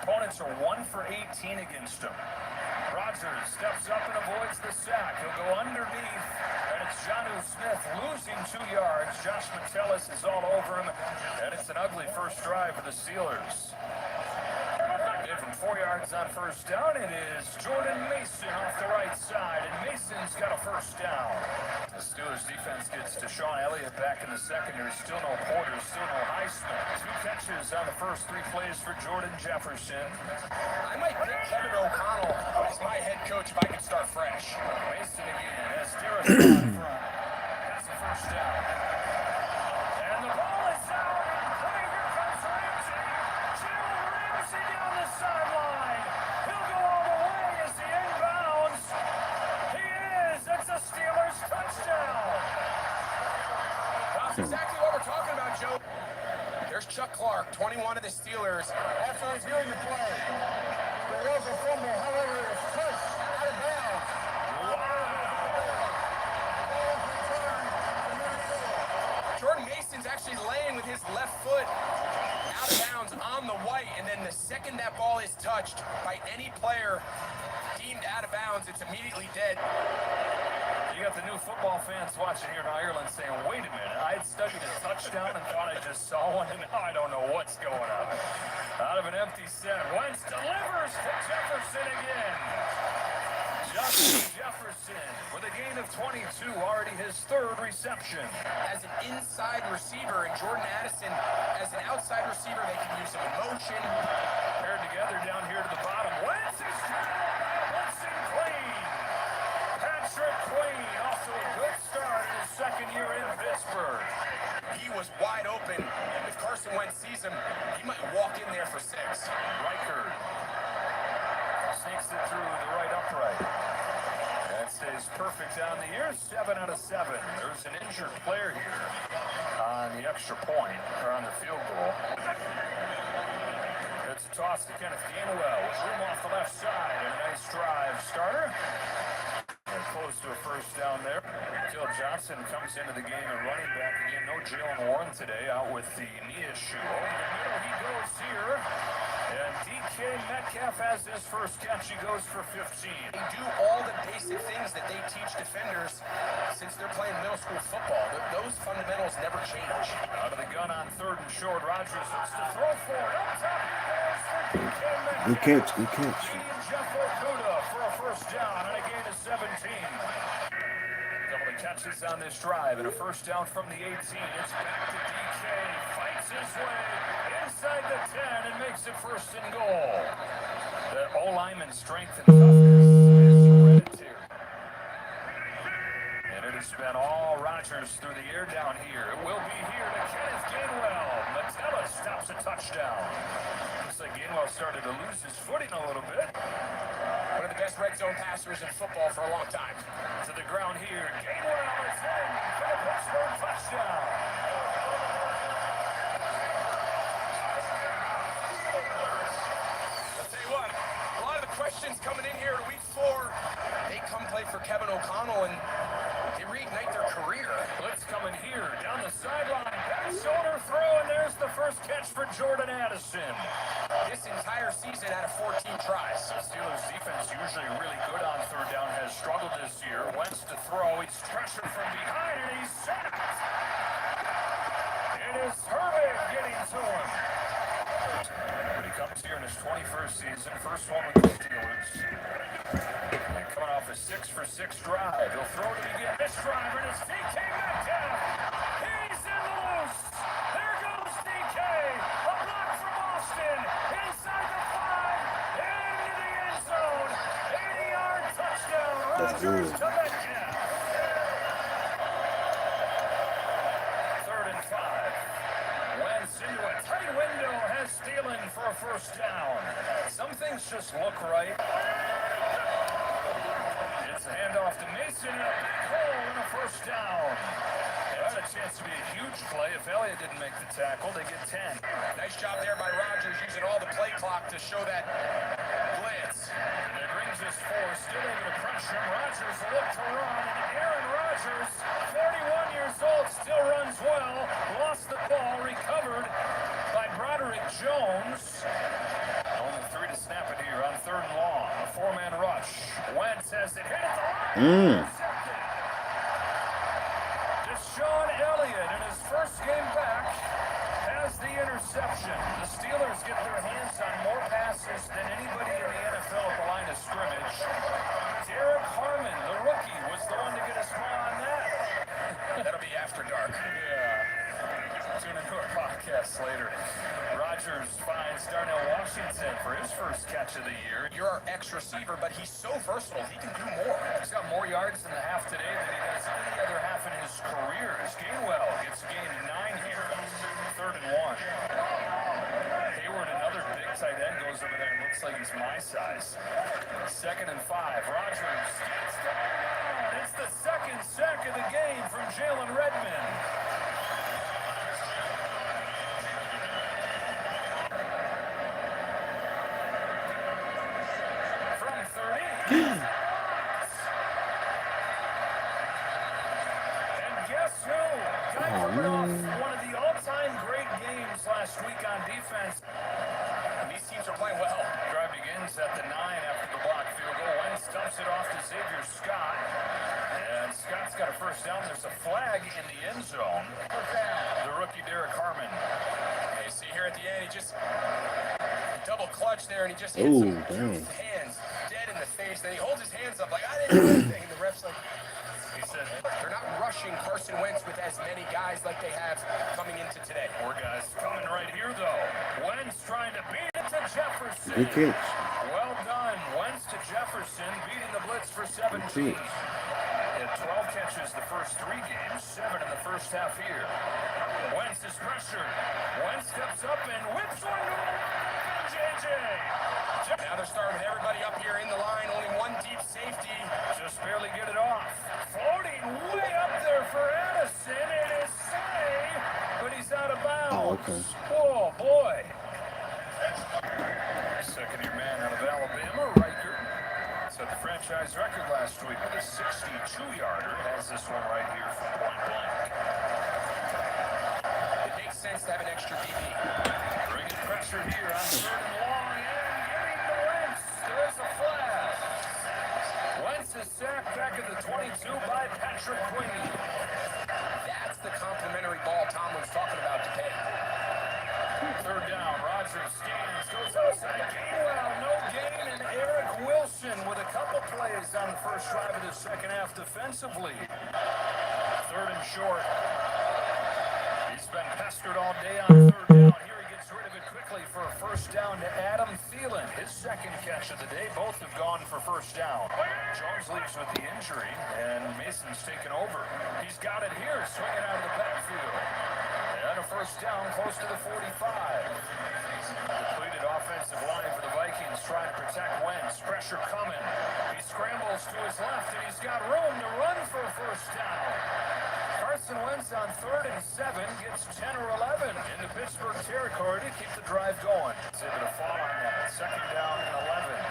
Opponents are 1 for 18 against him. Rodgers steps up and avoids the sack. He'll go underneath, and it's Jonnu Smith losing 2 yards. Josh Metellus is all over him, and it's an ugly first drive for the Steelers. Give him 4 yards on first down. It is Jordan Mason off the right side, and Mason's got a first down. The Steelers defense gets to Sean Elliott back in the secondary. Still no Porter, still no Highsmith. 2 catches on the first 3 plays for Jordan Jefferson. I might pick Kevin O'Connell as my head coach if I could start fresh. Mason again as Derek in front. That's the first down. And the ball is out. And here comes Ramsey. Jalen Ramsey down the sideline. He'll go all the way as he inbounds. He is. It's a Steelers touchdown. That's exactly what we're talking about, Joe. There's Chuck Clark, 21 of the Steelers. That's what he's doing the play. There was a fumble, however, it was touched out of bounds. Jordan Mason's actually laying with his left foot out of bounds on the white, and then the second that ball is touched by any player deemed out of bounds, it's immediately dead. You got the new football fans watching here in Ireland saying, wait a minute, I had studied a touchdown and thought I just saw one, and now I don't know what's going on. Out of an empty set, Wentz delivers to Jefferson again. Justin Jefferson with a gain of 22, already his 3rd reception. As an inside receiver, and Jordan Addison as an outside receiver, they can use some emotion. Paired together down here to the bottom. Wentz is blitzing clean. Patrick Queen, also a good start in his 2nd year in Pittsburgh. He was wide open. If Carson Wentz sees him, he might walk in there for 6. Reichard sneaks it through the right upright. That stays perfect on the year. 7 out of 7. There's an injured player here on the extra point, or on the field goal. It's a toss to Kenneth Gainwell with room off the left side, and a nice drive starter. And close to a first down there. Till Johnson comes into the game and running back again. No Jalen Warren today, out with the knee issue. Over the middle he goes here. And DK Metcalf has his first catch. He goes for 15. They do all the basic things that they teach defenders since they're playing middle school football. Those fundamentals never change. Out of the gun on 3rd and short. Rodgers looks to throw for it. Up top he goes for DK Metcalf. Good catch, good catch. Leading Jeff Okuda for a first down and a gain of 17. Couple of catches on this drive and a first down from the 18. It's back to DK. Fights his way inside the 10 and makes it 1st and goal. The O-lineman strength and toughness is hereditary. And it has been all Rodgers through the air down here. It will be here to Kenneth Gainwell. Metellus stops a touchdown. Looks like Gainwell started to lose his footing a little bit. One of the best red zone passers in football for a long time. To the ground here. Gainwell is in for the Pitsburgh touchdown. I'll tell you what, a lot of the questions coming in here in week 4, they come play for Kevin O'Connell and they reignite their career. Blitz coming here, down the sideline, back shoulder throw, and there's the first catch for Jordan Addison. This entire season out of 14 tries. The Steelers defense, usually really good on 3rd down, has struggled this year. Wentz to throw, he's pressured from behind, and he's sacked. It is Herbig getting to him. But he comes here in his 21st season, first one with the Steelers. And coming off a 6-for-6 drive. He'll throw to begin this drive, and it's DK Metcalf. He's in the loose. There goes DK. A block from Austin. Inside the 5. Into the end zone. 80-yard touchdown. That's good. To Metcalf. 3rd and 5. Wentz into a tight window has Thielen for a first down. Some things just look right. It's a handoff to Mason and a big hole and a first down. They had a chance to be a huge play. If Elliott didn't make the tackle, they get 10. Nice job there by Rodgers using all the play clock to show that blitz. And it brings us 4, still able to pressure him. Rodgers will look to run, and Aaron Rodgers, 41 years old, still runs well. Lost the ball, recovered by Broderick Jones. Only Has it hit at the line? Second. Deshaun Elliott, in his first game back, has the interception. The Steelers get their hands on more passes than anybody in the NFL at the line of scrimmage. Derek Harmon, the rookie, was the one to get a smile on that. That'll be after dark. Yeah. Tune into our podcast later. Rodgers finds Darnell Washington for his first catch of the year. You're our ex-receiver, but he's so versatile. He can do more. He's got more yards in the half today than he does any other half in his career. As Gainwell gets a gain of 9 here. 3rd and 1. Hayward, another big tight end, goes over there and looks like he's my size. 2nd and 5. Rodgers gets down. It's the second sack of the game from Jalen Redmond. From 30. And guess who? Guy coming off one of the all-time great games last week on defense. And these teams are playing well. Drive begins at the 9 after the block field goal. Wentz dumps it off to Xavier Scott. And Scott's got a first down. There's a flag in the end zone. The rookie Derek Harmon. Okay, see here at the end, he just double clutch there, and he just hits him with his hands dead in the face. Then he holds his hands up like, I didn't do anything. And the ref's like, He said, they're not rushing Carson Wentz with as many guys like they have coming into today. 4 guys coming right here, though. Wentz trying to beat it to Jefferson. Good catch. Well done. Wentz to Jefferson, beating the blitz for 17. He had 12 catches the first 3 games, 7 in the first half here. Wentz is pressured. Wentz steps up and whips one to JJ. Now they're starting with everybody up here in the line, only one deep safety. Just barely get it off. Floating way up there for Addison. It is safe, but he's out of bounds. Oh, okay. Oh, boy. Second-year man out of Alabama, Riker. Set the franchise record last week with a 62-yarder. Has this one right here from point blank. It makes sense to have an extra DB. Bringing pressure here on 3rd and long, and getting the Wentz. There's a flag. Wentz is sacked back at the 22 by Patrick Queen. That's the complimentary ball Tomlin's talking about today. 3rd down, Rodgers scans, goes outside, Gainwell, no gain, and Eric Wilson with a couple plays on the first drive of the second half defensively. 3rd and short. He's been pestered all day on 3rd down. Here he gets rid of it quickly for a first down to Adam Thielen. His second catch of the day. Both have gone for first down. Jones leaves with the injury, and Mason's taken over. He's got it here, swinging out of the backfield. And a first down close to the 45. Depleted offensive line for the Vikings trying to protect Wentz. Pressure coming. He scrambles to his left, and he's got room to run for a first down. Carson Wentz on 3rd and 7 gets 10 or 11 into Pittsburgh territory to keep the drive going. He's able to fall on that. 2nd down and 11.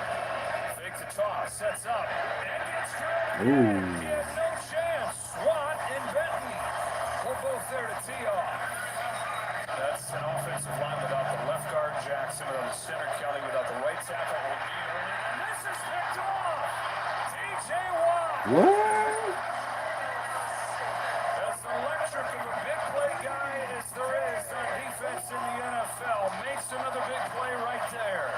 Fake the toss, sets up, and gets drilled. He had no chance. Watt and Benton were both there to tee off. That's an offensive line without the left guard, Jackson, without the center, Kelly, without the right tackle, O'Neal, and this is picked off. T.J. Watt. What? As electric of a big play guy as there is on defense in the NFL, makes another big play right there.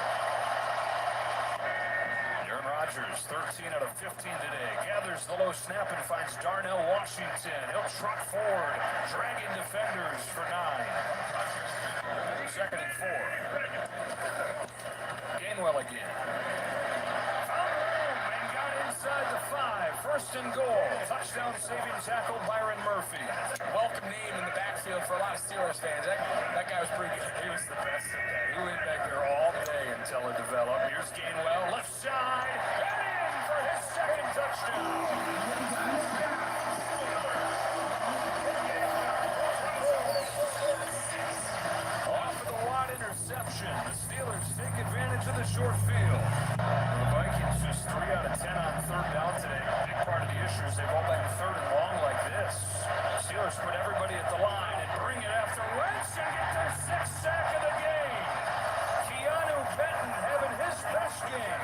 Aaron Rodgers, 13 out of 15 today, gathers the low snap and finds Darnell Washington. He'll trot forward, dragging defenders for 9. 2nd and 4. Gainwell again. Found room and got inside the 5. 1st and goal. Touchdown saving tackle Byron Murphy. Welcome name in the backfield for a lot of Steelers fans. That guy was pretty good. He was the best of that. He went back there all day until it developed. Here's Gainwell, left side, and in for his 2nd touchdown. Off of the Watt interception, the Steelers take advantage of the short field. The Vikings just 3 out of 10 on 3rd down today. Big part of the issue is they've all been 3rd and long like this. The Steelers put everybody at the line and bring it after Wentz and get their 6th sack of the game. Keanu Benton having his best game.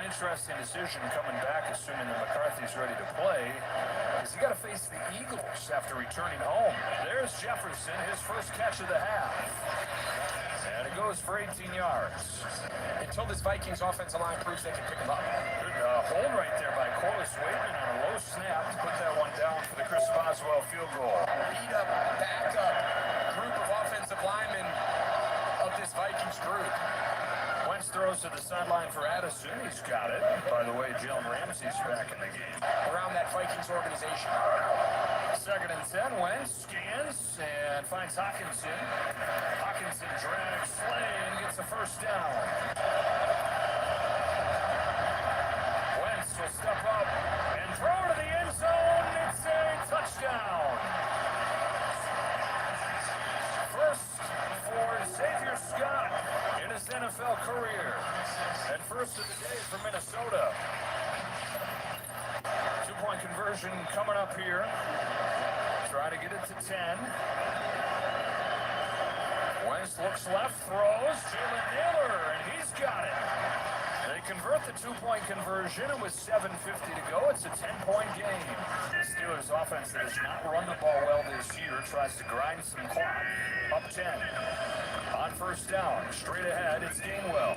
an interesting decision coming back, assuming that McCarthy's ready to play, because you got to face the Eagles after returning home. There's Jefferson, his first catch of the half. And it goes for 18 yards. Until this Vikings offensive line proves they can pick him up. Good hold right there by Corliss Waitman on a low snap to put that one down for the Chris Boswell field goal. Beat up, back up group of offensive linemen of this Vikings group. Wentz throws to the sideline for Addison. He's got it. By the way, Jalen Ramsey's back in the game. Around that Vikings organization. 2nd and 10. Wentz scans and finds Hawkinson. Hawkinson drags Slay and gets a first down. Wentz will step up and throw to the end zone. It's a touchdown. First for Xavier Scott in his NFL career. And first of the day for Minnesota. 2-point conversion coming up here. Try to get it to 10. Wentz looks left, throws. Jalen Naylor, and he's got it. They convert the 2-point conversion, and with 7:50 to go, it's a 10-point game. The Steelers offense that has not run the ball well this year tries to grind some clock. Up 10. On first down, straight ahead, it's Gainwell.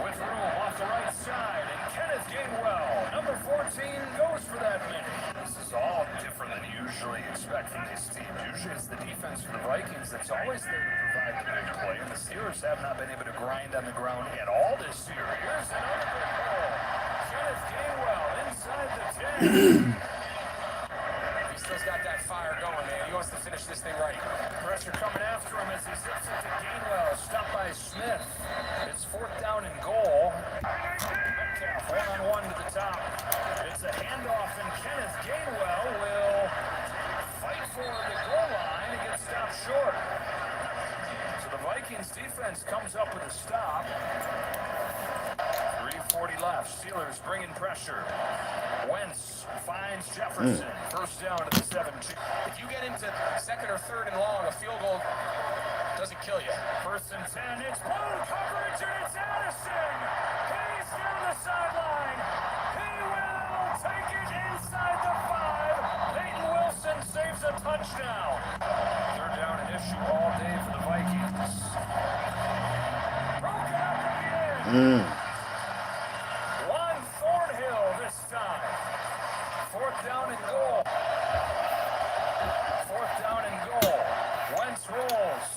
With room off the right side, and Kenneth Gainwell, number 14, goes for that minute. This is all different than you usually expect from these teams. Usually it's the defense for the Vikings that's always there to provide the big play, and the Steelers have not been able to grind on the ground at all this year. Here's another big ball. Kenneth Gainwell inside the 10. He still's got that fire going, man. He wants to finish this thing right. Pressure coming after him as he zips it to Gainwell. Stopped by Smith. It's 4th down and goal. Metcalf 1-on-1 to the top. It's a handoff, and Kenneth Gainwell will fight for the goal line and get stopped short. So the Vikings defense comes up with a stop. 3:40 left. Steelers bringing pressure. Wentz finds Jefferson. First down to the 17. If you get into 2nd or 3rd and long, a field goal doesn't kill you. 1st and 10. It's blown coverage, and it's Addison. He's down the sideline. He will take it inside the 5. Peyton Wilson saves a touchdown. 3rd down an issue all day for the Vikings. Broke out at the end. One Thornhill this time. 4th down and goal. 4th down and goal. Wentz rolls.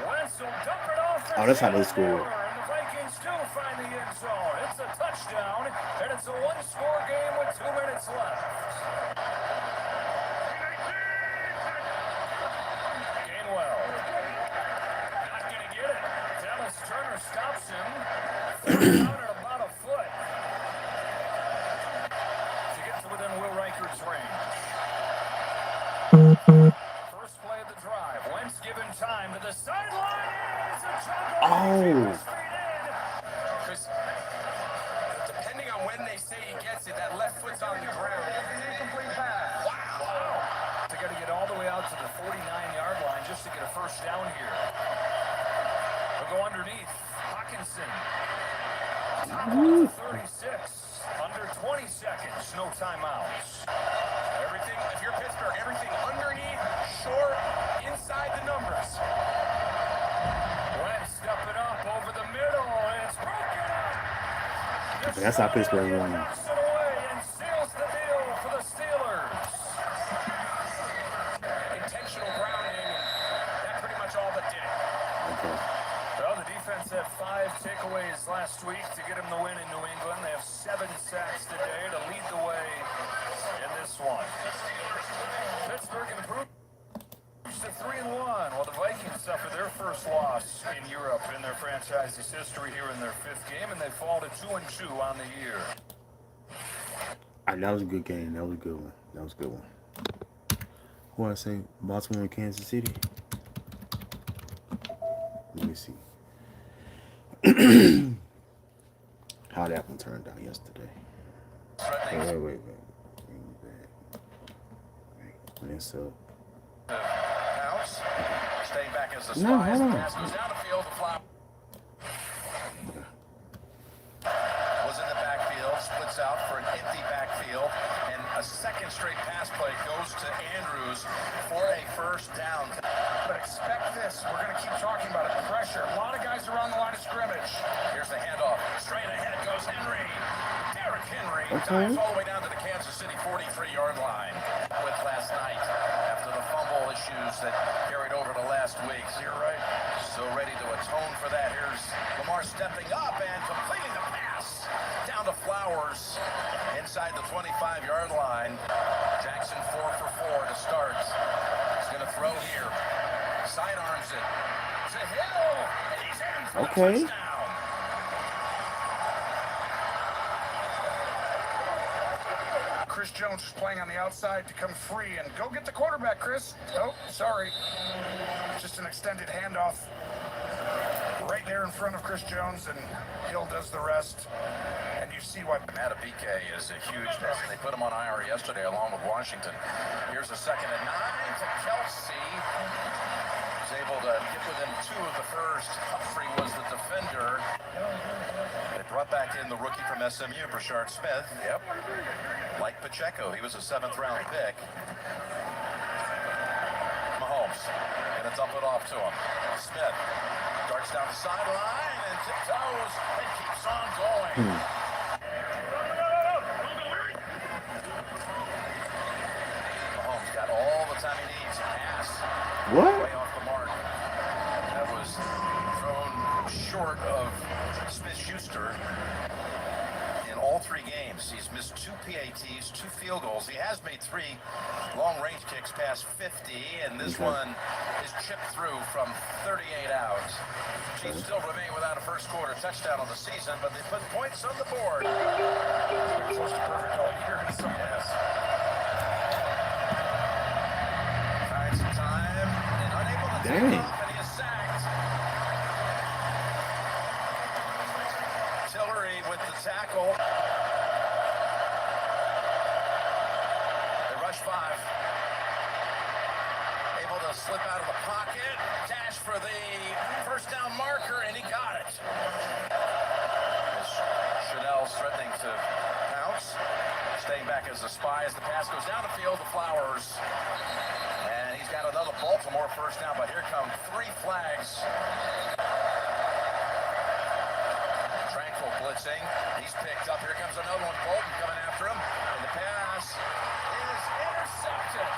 Wentz will dump it off. Oh, that's how they score. And the Vikings do find the end zone. It's a touchdown, and it's a 1-score game with 2 minutes left. Gainwell. Not going to get it. Dallas Turner stops him. 4th down at about a foot. To get to within Will Reichert's range. First play of the drive. Wentz given time to the sideline. It's a juggle. Chris, depending on when they say he gets it, that left foot's on the ground. Incomplete pass. Wow. They got to get all the way out to the 49-yard line just to get a first down here. They'll go underneath. Hawkinson. Top of the 36. Under 20 seconds. No timeouts. Everything, if you're Pittsburgh, everything underneath, short, inside the numbers. Wentz stepping up over the middle. It's broken up. That's how Pittsburgh won. Knocks it away and seals the deal for the Steelers. Intentional grounding, and that pretty much all but did it. Okay. Well, the defense had 5 takeaways last week to get them the win in New England. They have 7 sacks today to lead the way in this one. Pittsburgh improves to 3-1, while the Vikings suffer their first loss in Europe in their franchise's history here in their 5th game, and they fall to 2-2 on the year. That was a good game. That was a good one. That was a good one. Who I say? Baltimore and Kansas City? Let me see. How that one turned out yesterday. Wait. So. House, staying back as the No, Spies. hold on. Pass goes down the field. The flop was in the backfield. A second straight pass play goes to Andrews for a first down. But expect this. We're going to keep talking about it. Pressure. A lot of guys are on the line of scrimmage. Here's the handoff. Straight ahead goes Henry. Derrick Henry dives all the way down to the Kansas City 43-yard line. With last night, after the fumble issues that carried over to last week. You're right. So ready to atone for that. Here's Lamar stepping up and completing the pass down to Flowers inside the 25-yard line. Jackson 4 for 4 to start. He's going to throw here. Sidearms it to Hill. And he's in for the touchdown. Chris Jones is playing on the outside to come free and go get the quarterback, Chris. Oh, sorry. Just an extended handoff right there in front of Chris Jones, and Hill does the rest. And you see what Matabike is a huge miss. They put him on IR yesterday along with Washington. Here's a 2nd and 9 to Kelsey. He's able to get within 2 of the first. Humphrey was the defender. They brought back in the rookie from SMU, Brashard Smith. Yep. Like Pacheco, he was a 7th-round pick. Mahomes gonna dump it off to him. Smith darts down the sideline and tiptoes and keeps on going. Mahomes got all the time he needs. Pass. What? Way off the mark. That was thrown short of Smith-Schuster. In all 3 games, he's missed 2 PATs, 2 field goals. He has made 3 long-range kicks past 50, and this one is chipped through from 38 out. Chiefs still remain without a first-quarter touchdown on the season, but they put points on the board. Close to perfect all year in some ways. Finds some time and unable to take off, and he is sacked. Tillery with the tackle. They rush 5. Able to slip out of the pocket. Dash for the first down marker, and he got it. Chanel's threatening to pounce. Staying back as a spy as the pass goes down the field to Flowers. And he's got another Baltimore first down, but here come 3 flags. Tranquil blitzing. He's picked up. Here comes another one. Bolton coming after him. And the pass is intercepted.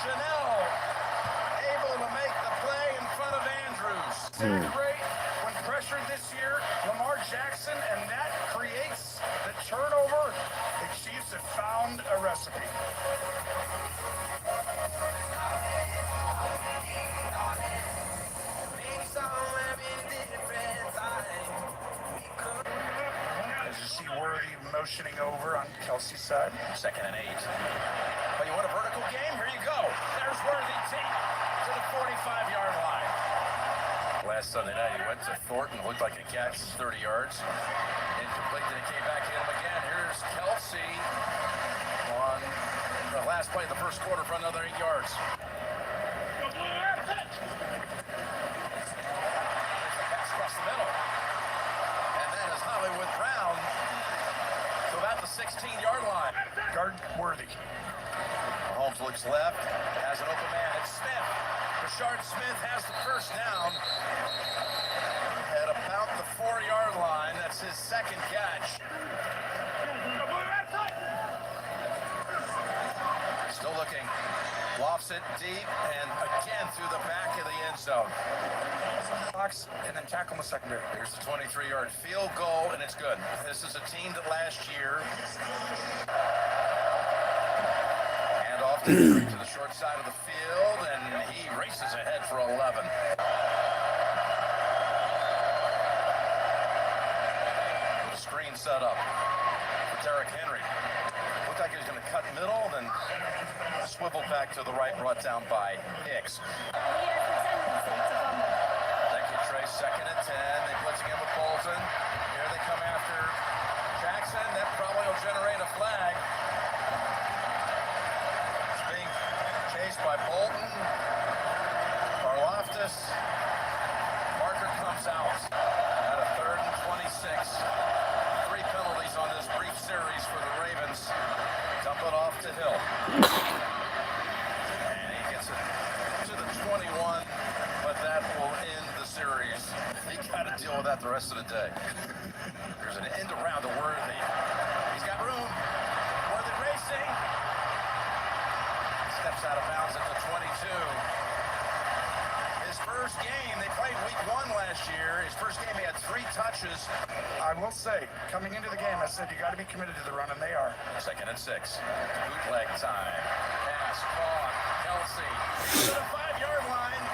Chanel able to make the play in front of Andrews. Great when pressured this year. Lamar Jackson, and that creates the turnover. The Chiefs have found a recipe. As you see Worthy motioning over on Kelsey's side. 2nd and 8. But you want a vertical game? Here you go. There's Worthy deep to the 45-yard line. Last Sunday night, he went to Thornton, looked like a catch, 30 yards. Incomplete, then he came back, hit him again. Here's Kelsey on the last play of the first quarter for another 8 yards. The middle. And that is Hollywood Brown to about the 16-yard line. Guard Worthy. Mahomes looks left, has an open man. It's Smith. Brashard Smith has the first down at about the 4-yard line. That's his 2nd catch. Still looking. Lofts it deep and again through the back of the end zone. Box and then tackle in the secondary. Here's the 23-yard field goal, and it's good. This is a team that last year and off to the short side of the field, and he races ahead for 11. With a screen set up for Derrick Henry. Looked like he was going to cut middle, then swivel back to the right, brought down by Hicks. Thank you, Trey. 2nd and 10. They blitz again with Bolton. Here they come after Jackson. That probably will generate a flag. It's being chased by Bolton. Karlaftis. Marker comes out at a 3rd and 26. 3 penalties on this brief series for the Ravens. will say, coming into the game, I said you got to be committed to the run, and they are. 2nd and 6. Bootleg time. Pass caught. Kelsey to the 5-yard line.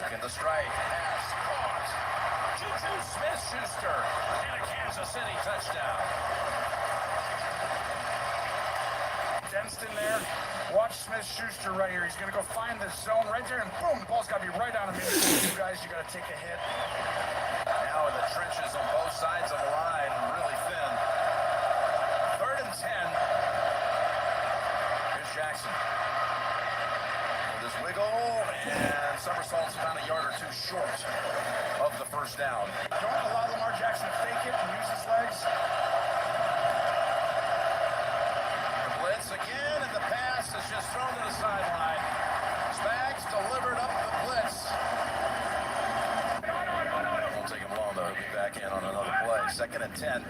Looking to strike. Pass caught. Juju Smith-Schuster and a Kansas City touchdown. Denston there. Watch Smith-Schuster right here. He's going to go find the zone right there, and boom, the ball's got to be right on him. You guys, you got to take a hit. Now in the trenches on both sides of the line, really thin. 3rd and 10. Here's Jackson. With his wiggle, and somersaults about a yard or two short of the first down. Don't allow Lamar Jackson to fake it and use his legs. The blitz again, and the pass is just thrown to the sideline. Spags delivered up the blitz. Won't take him long, though. He'll be back in on another play. 2nd and 10.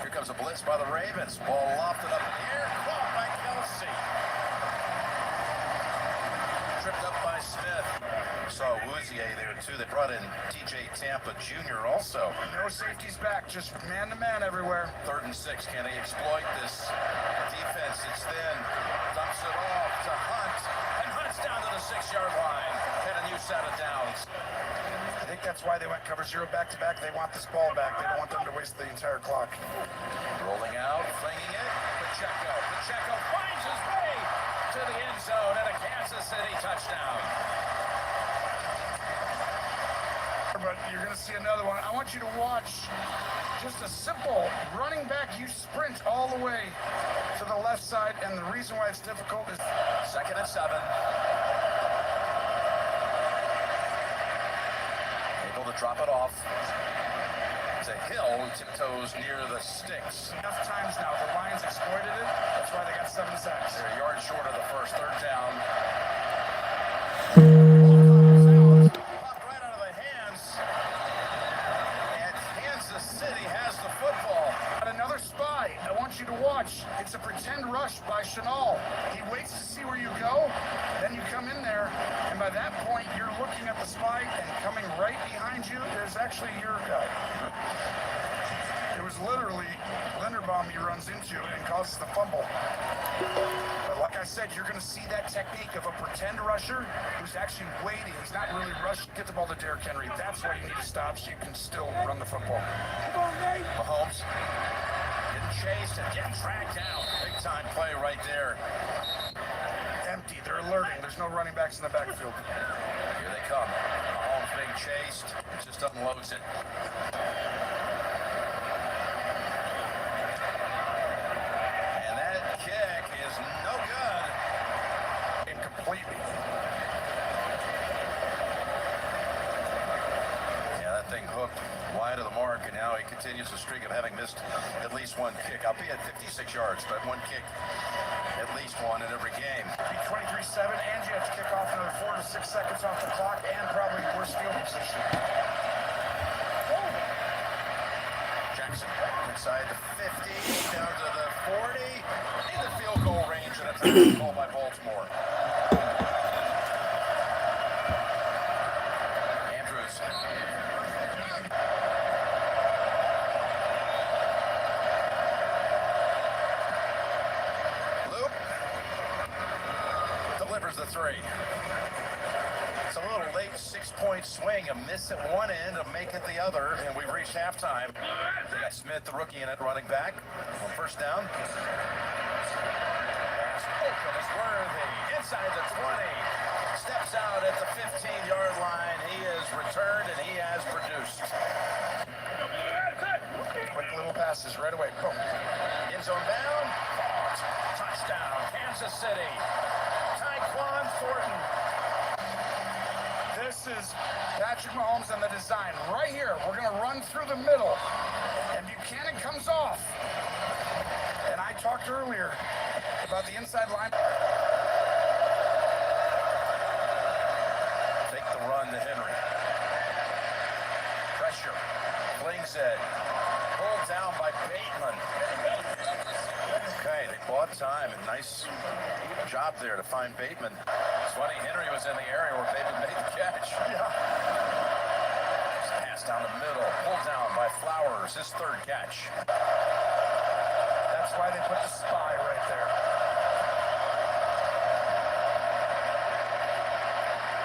Here comes a blitz by the Ravens. Ball lofted up in the air, caught by Kelsey. Tripped up by Smith. Saw Wouzier there, too. They brought in TJ Tampa Jr. also. No safeties back, just man-to-man everywhere. 3rd and 6. Can they exploit this defense? It's thin. Dumps it off to Hunt. And Hunt's down to the 6-yard line. And a new set of downs. I think that's why they went cover 0 back-to-back. They want this ball back. They don't want them to waste the entire clock. Rolling out, flinging it. Pacheco finds his way to the end zone and a Kansas City touchdown. But you're going to see another one. I want you to watch just a simple running back. You sprint all the way to the left side, and the reason why it's difficult is 2nd and 7. Able to drop it off to Hill, who tiptoes near the sticks. enough times now. The Lions exploited it. That's why they got 7 sacks. They're a yard short of the first. 3rd down. Popped right out of the hands. And Kansas City has the football. Got another spy. I want you to watch. It's a pretend rush by Chenal. He waits to see where you go. Then you come in there, and by that point, you're looking at the spy, and coming right behind you is actually your guy. It was literally Linderbaum he runs into and causes the fumble. But like I said, you're going to see that technique of a pretend rusher who's actually waiting. He's not really rushing. Get the ball to Derrick Henry. That's why you need to stop so you can still run the football. Mahomes getting chased and getting tracked down. Big time play right there. Empty. They're alerting. There's no running backs in the backfield. Here they come. Mahomes being chased. It just unloads it. And that kick is no good. Incompletely. Yeah, that thing hooked wide of the mark, and now he continues a streak of having missed at least one kick. I'll be at 56 yards, but one kick, at least one in every game. 23-7, and you have to kick off another 4 to 6 seconds off the clock, and probably worse field position. Jackson inside the 50, down to the 40, in the field goal range, and a touchdown call by Baltimore. Andrews. Loop. Delivers the 3. It's a little late 6-point swing, a miss at one end, a make at the other, and we've reached halftime. They got Smith, the rookie, in it, running back on 1st down. Holcomb is worthy, inside the 20, steps out at the 15-yard line. He is returned, and he has produced. Quick little passes right away. Boom. End zone bound, caught, touchdown, Kansas City. Tyquan Thornton. This is Patrick Mahomes and the design. Right here, we're going to run through the middle, and Buchanan comes off. And I talked earlier about the inside line. Take the run to Henry. Pressure. Flings it. Pulled down by Bateman. Okay, they bought time, and nice job there to find Bateman. It's funny, Henry was in the area where Bateman made the catch. Yeah. Flowers, his third catch. That's why they put the spy right there.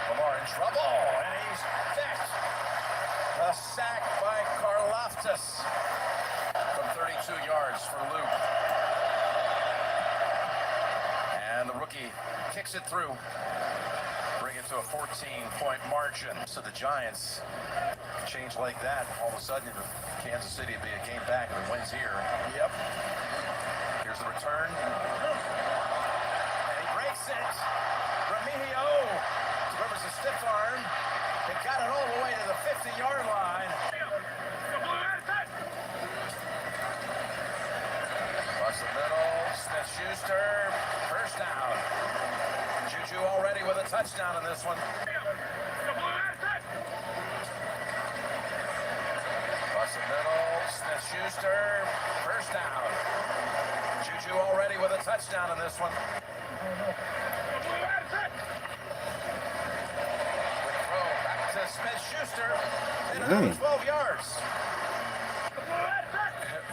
Lamar in trouble, and he's sacked. A sack by Karlaftis from 32 yards for Luke. And the rookie kicks it through. Bring it to a 14-point margin. So the Giants change like that. All of a sudden, Kansas City would be a game back and wins here. Yep. Here's the return. And he breaks it. Remigio delivers a stiff arm. They got it all the way to the 50-yard line. Across the middle, Smith-Schuster, first down. Juju already with a touchdown in this one. Across the middle, Smith-Schuster, first down. Juju already with a touchdown in this one. Smith-Schuster in another 12 yards.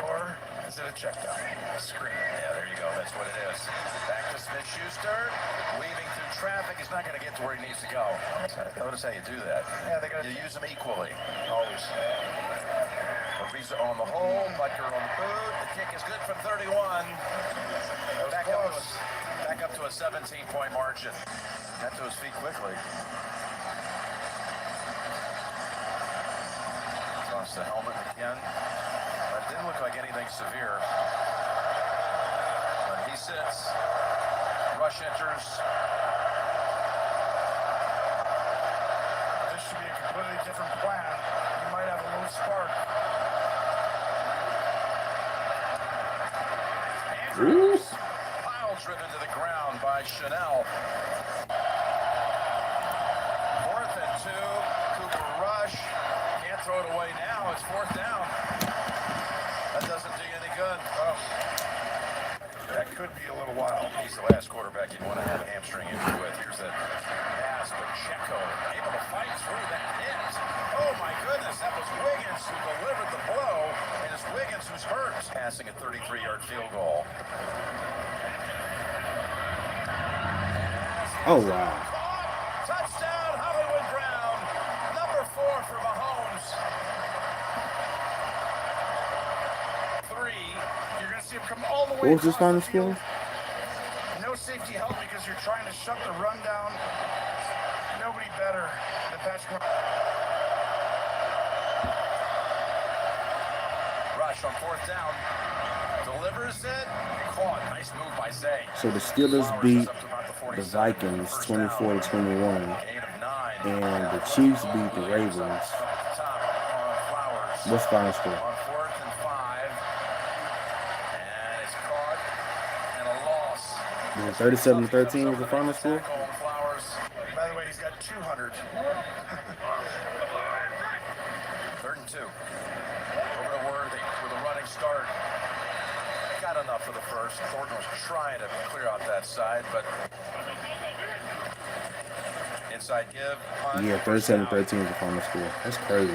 Or is it a check down? A screen. Yeah, there you go. That's what it is. Back to Smith-Schuster. Weaving through traffic. He's not going to get to where he needs to go. Notice how you do that. Yeah, they got You use them equally. always. Ariza on the hole. Butker on the boot. The kick is good from 31. Back up to a 17-point margin. Got to his feet quickly. The helmet again. It didn't look like anything severe. But he sits. Rush enters. This should be a completely different plan. You might have a little spark. Andrews. Pile driven to the ground by Chanel. 4th and 2. Cooper Rush. Can't throw it away now. It's 4th down. That doesn't do you any good. Oh, that could be a little while. He's the last quarterback you'd want to have a hamstring injury with. Here's that pass, but Checo able to fight through that hit. Oh my goodness, that was Wiggins who delivered the blow, and it's Wiggins who's hurt. Passing a 33-yard field goal. Oh, wow. Touchdown, Hollywood Brown. Number 4 for Mahomes. 3. You're going to see him come all the way What was his across final the field. score? No safety help because you're trying to shut the run down. Nobody better than Patrick. Rush on 4th down. Delivers it. Caught. Nice move by Zay. So the Steelers Flowers beat is up to about the the 47. Vikings First 24-21, down. Gain of 9. and the Chiefs beat the Ravens. Up at the top on Flowers. What's final score? On 4th and 5. And it's caught. And a loss. 37-13 was the final score. On Flowers. By the way, he's got 200. 3rd and 2. Over to Worthy with a running start. Got enough for the first. Thornton was trying to clear out that side, but inside give. Punt, Yeah, 37-13 is the final score. That's crazy.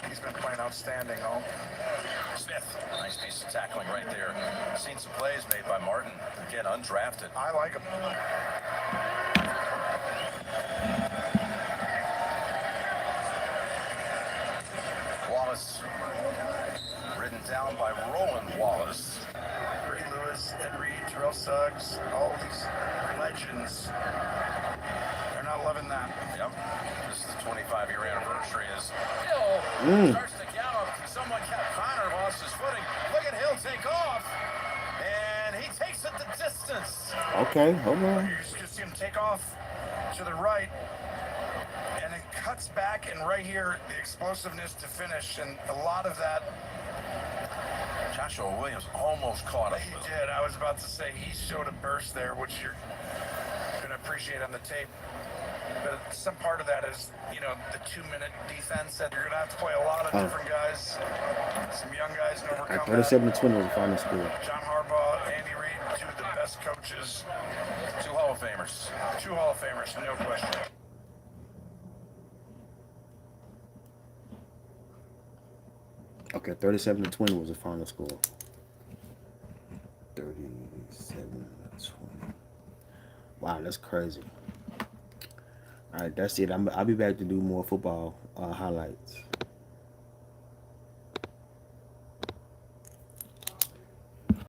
He's been playing outstanding, though. Smith, nice piece of tackling right there. Seen some plays made by Martin. Again, undrafted. I like him. Wallace, ridden down by Roland Wallace. Ray Lewis, Ed Reed, Terrell Suggs, all these legends. They're not loving that. Yep. This is the 25-year anniversary as Hill starts to gallop. Someone kept Connor, lost his footing. Look at Hill take off. And he takes it the distance. Okay, hold on. You're just going to see him take off to the right. And it cuts back, and right here, the explosiveness to finish. And a lot of that, Joshua Williams almost caught him. he did. I was about to say he showed a burst there, which you're going to appreciate on the tape. But some part of that is, you know, the 2-minute defense that you're going to have to play a lot of different guys. Some young guys to overcome that. 37-20 was the final score. John Harbaugh, Andy Reid, 2 of the best coaches. 2 Hall of Famers. 2 Hall of Famers, no question. Okay, 37-20 was the final score. 37-20. Wow, that's crazy. All right, that's it. I'll be back to do more football highlights.